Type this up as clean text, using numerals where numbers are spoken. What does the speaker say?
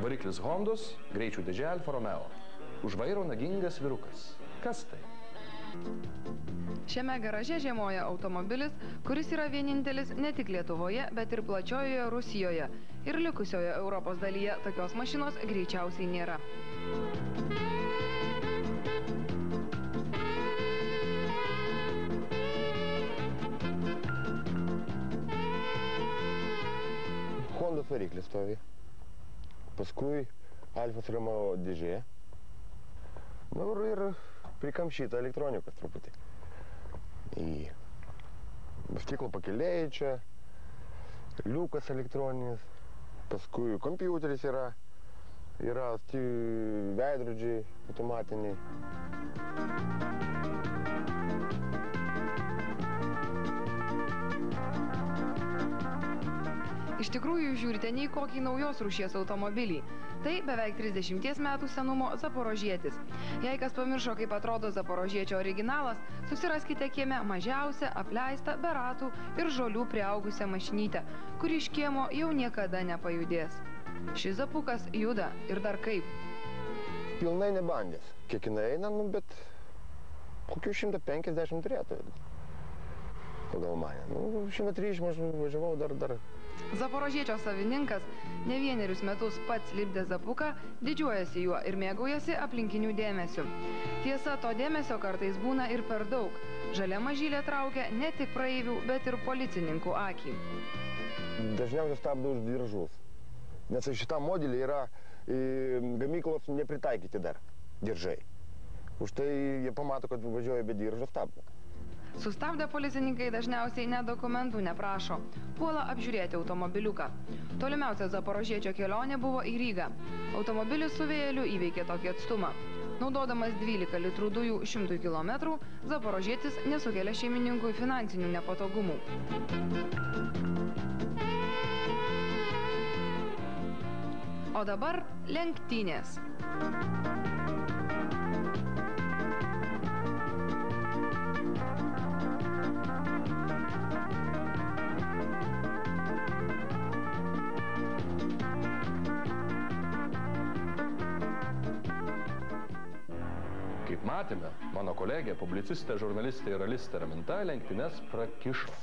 Variklis Hondos, greičių dėžė Alfa Romeo. Už vairo nagingas vyrukas. Kas tai? Šiame garaže žiemoja automobilis, kuris yra vienintelis ne tik Lietuvoje, bet ir plačiojoje Rusijoje. Ir likusioje Europos dalyje tokios mašinos greičiausiai nėra. Hondos variklis stovi. Paskui Alfa Romeo dėžė. Nu ir prikamšyta elektronikos truputį. Į stiklo pakėlėjai čia, liukas elektroninis, paskui kompiuteris yra veidrodžiai automatiniai. Iš tikrųjų, žiūrite ne į kokį naujos rūšies automobilį. Tai beveik 30 metų senumo Zaporožietis. Jei kas pamiršo, kaip atrodo Zaporožiečio originalas, susiraskite kieme mažiausią, apleistą, be ratų ir žolių priaugusią mašinytę, kuri iš kiemo jau niekada nepajudės. Šis zapukas juda ir dar kaip. Pilnai nebandęs. Kiek jinai eina, bet kokių 150 turėtų. Pagal mane. 130 maždaug važiavau dar. Zaporožiečio savininkas ne vienerius metus pats lipdė zapuką, didžiuojasi juo ir mėgaujasi aplinkinių dėmesiu. Tiesa, to dėmesio kartais būna ir per daug. Žalia mažylė traukia ne tik praeivių, bet ir policininkų akį. Dažniausiai stabdo už diržus, nes šitam modelį yra gamyklos nepritaikyti dar diržai. Už tai jie pamato, kad važiuoja be diržo, stabdo. Sustabdę policininkai dažniausiai net dokumentų neprašo. Puola apžiūrėti automobiliuką. Tolimiausia Zaporožiečio kelionė buvo į Rygą. Automobilis su vėjeliu įveikė tokį atstumą. Naudodamas 12 litrų dujų 100 km, Zaporožietis nesukelia šeimininkui finansinių nepatogumų. O dabar lenktynės. Kaip matėme, mano kolegė, publicistė, žurnalistė ir ralistė Raminta lenktynes prakišo.